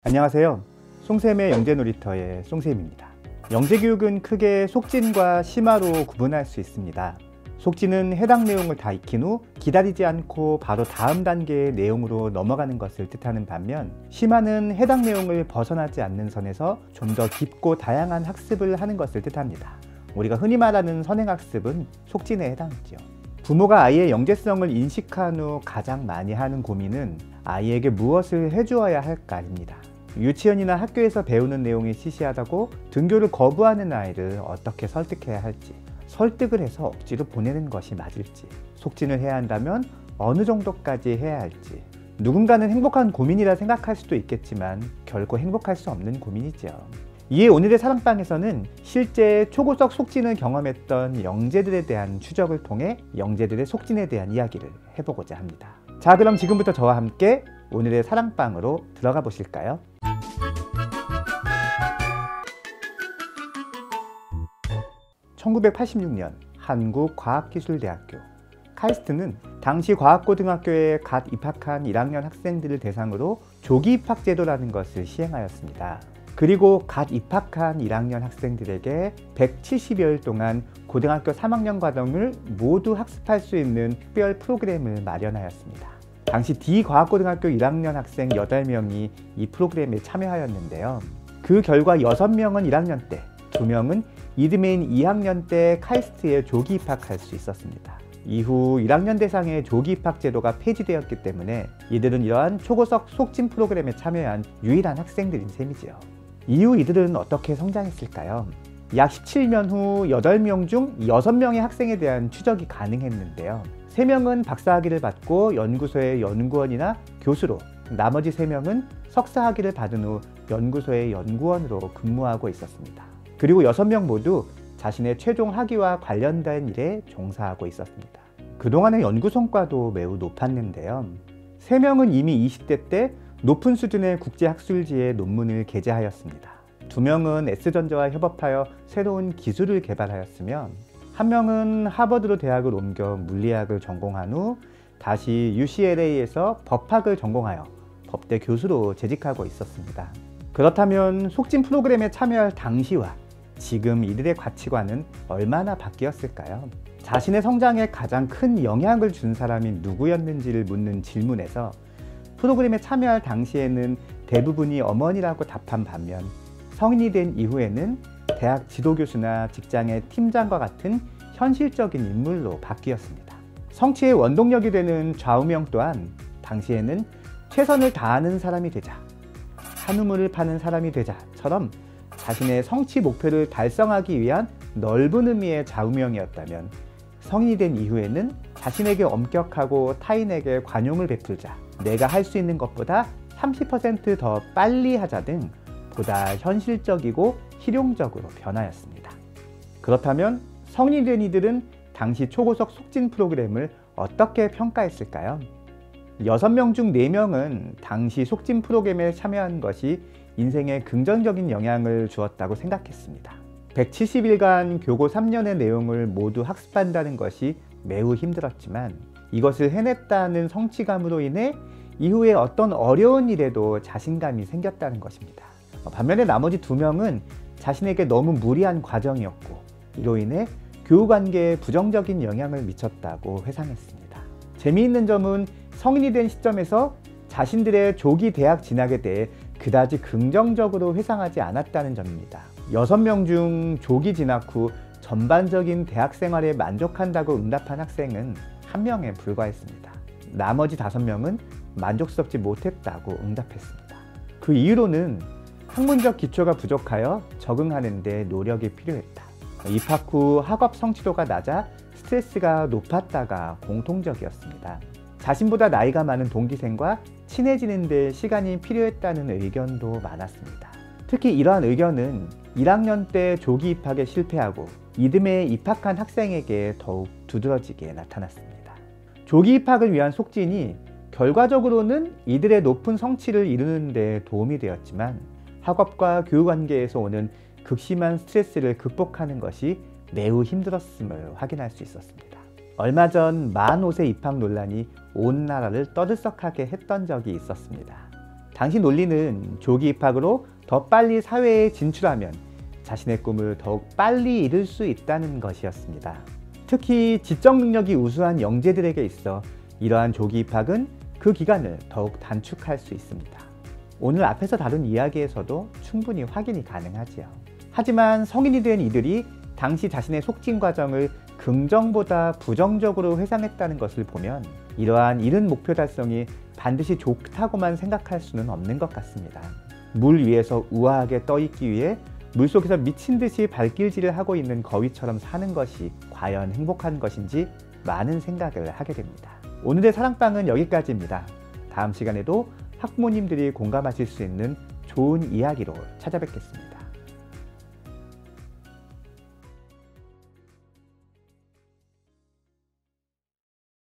안녕하세요. 송쌤의 영재놀이터의 송쌤입니다. 영재교육은 크게 속진과 심화로 구분할 수 있습니다. 속진은 해당 내용을 다 익힌 후 기다리지 않고 바로 다음 단계의 내용으로 넘어가는 것을 뜻하는 반면, 심화는 해당 내용을 벗어나지 않는 선에서 좀 더 깊고 다양한 학습을 하는 것을 뜻합니다. 우리가 흔히 말하는 선행학습은 속진에 해당하죠. 부모가 아이의 영재성을 인식한 후 가장 많이 하는 고민은 아이에게 무엇을 해주어야 할까입니다. 유치원이나 학교에서 배우는 내용이 시시하다고 등교를 거부하는 아이를 어떻게 설득해야 할지, 설득을 해서 억지로 보내는 것이 맞을지, 속진을 해야 한다면 어느 정도까지 해야 할지, 누군가는 행복한 고민이라 생각할 수도 있겠지만 결코 행복할 수 없는 고민이죠. 이에 오늘의 사랑방에서는 실제 초고속 속진을 경험했던 영재들에 대한 추적을 통해 영재들의 속진에 대한 이야기를 해보고자 합니다. 자, 그럼 지금부터 저와 함께 오늘의 사랑방으로 들어가 보실까요? (1986년) 한국과학기술대학교 카이스트는 당시 과학고등학교에 갓 입학한 1학년 학생들을 대상으로 조기 입학 제도라는 것을 시행하였습니다. 그리고 갓 입학한 1학년 학생들에게 170여일 동안 고등학교 3학년 과정을 모두 학습할 수 있는 특별 프로그램을 마련하였습니다. 당시 D과학고등학교 1학년 학생 8명이 이 프로그램에 참여하였는데요. 그 결과 6명은 1학년 때, 2명은 이듬해인 2학년 때 카이스트에 조기 입학할 수 있었습니다. 이후 1학년 대상의 조기 입학 제도가 폐지되었기 때문에 이들은 이러한 초고속 속진 프로그램에 참여한 유일한 학생들인 셈이죠. 이후 이들은 어떻게 성장했을까요? 약 17년 후 8명 중 6명의 학생에 대한 추적이 가능했는데요. 3명은 박사학위를 받고 연구소의 연구원이나 교수로, 나머지 3명은 석사학위를 받은 후 연구소의 연구원으로 근무하고 있었습니다. 그리고 6명 모두 자신의 최종 학위와 관련된 일에 종사하고 있었습니다. 그동안의 연구 성과도 매우 높았는데요. 3명은 이미 20대 때 높은 수준의 국제학술지에 논문을 게재하였습니다. 2명은 S전자와 협업하여 새로운 기술을 개발하였으며, 1명은 하버드로 대학을 옮겨 물리학을 전공한 후 다시 UCLA에서 법학을 전공하여 법대 교수로 재직하고 있었습니다. 그렇다면 속진 프로그램에 참여할 당시와 지금 이들의 가치관은 얼마나 바뀌었을까요? 자신의 성장에 가장 큰 영향을 준 사람이 누구였는지를 묻는 질문에서 프로그램에 참여할 당시에는 대부분이 어머니라고 답한 반면, 성인이 된 이후에는 대학 지도교수나 직장의 팀장과 같은 현실적인 인물로 바뀌었습니다. 성취의 원동력이 되는 좌우명 또한 당시에는 최선을 다하는 사람이 되자, 한우물을 파는 사람이 되자처럼 자신의 성취 목표를 달성하기 위한 넓은 의미의 좌우명이었다면, 성인이 된 이후에는 자신에게 엄격하고 타인에게 관용을 베풀자, 내가 할 수 있는 것보다 30% 더 빨리 하자 등 보다 현실적이고 실용적으로 변하였습니다. 그렇다면 성인이 된 이들은 당시 초고속 속진 프로그램을 어떻게 평가했을까요? 6명 중 4명은 당시 속진 프로그램에 참여한 것이 인생에 긍정적인 영향을 주었다고 생각했습니다. 170일간 교고 3년의 내용을 모두 학습한다는 것이 매우 힘들었지만, 이것을 해냈다는 성취감으로 인해 이후에 어떤 어려운 일에도 자신감이 생겼다는 것입니다. 반면에 나머지 2명은 자신에게 너무 무리한 과정이었고, 이로 인해 교우관계에 부정적인 영향을 미쳤다고 회상했습니다. 재미있는 점은 성인이 된 시점에서 자신들의 조기 대학 진학에 대해 그다지 긍정적으로 회상하지 않았다는 점입니다. 6명 중 조기 진학 후 전반적인 대학 생활에 만족한다고 응답한 학생은 1명에 불과했습니다. 나머지 5명은 만족스럽지 못했다고 응답했습니다. 그 이유로는 학문적 기초가 부족하여 적응하는 데 노력이 필요했다, 입학 후 학업 성취도가 낮아 스트레스가 높았다가 공통적이었습니다. 자신보다 나이가 많은 동기생과 친해지는 데 시간이 필요했다는 의견도 많았습니다. 특히 이러한 의견은 1학년 때 조기 입학에 실패하고 이듬해 입학한 학생에게 더욱 두드러지게 나타났습니다. 조기 입학을 위한 속진이 결과적으로는 이들의 높은 성취를 이루는 데 도움이 되었지만, 학업과 교육관계에서 오는 극심한 스트레스를 극복하는 것이 매우 힘들었음을 확인할 수 있었습니다. 얼마 전 만 5세 입학 논란이 온 나라를 떠들썩하게 했던 적이 있었습니다. 당시 논리는 조기 입학으로 더 빨리 사회에 진출하면 자신의 꿈을 더욱 빨리 이룰 수 있다는 것이었습니다. 특히 지적 능력이 우수한 영재들에게 있어 이러한 조기 입학은 그 기간을 더욱 단축할 수 있습니다. 오늘 앞에서 다룬 이야기에서도 충분히 확인이 가능하지요. 하지만 성인이 된 이들이 당시 자신의 속진 과정을 긍정보다 부정적으로 회상했다는 것을 보면 이러한 이른 목표 달성이 반드시 좋다고만 생각할 수는 없는 것 같습니다. 물 위에서 우아하게 떠있기 위해 물속에서 미친 듯이 발길질을 하고 있는 거위처럼 사는 것이 과연 행복한 것인지 많은 생각을 하게 됩니다. 오늘의 사랑방은 여기까지입니다. 다음 시간에도 학부모님들이 공감하실 수 있는 좋은 이야기로 찾아뵙겠습니다.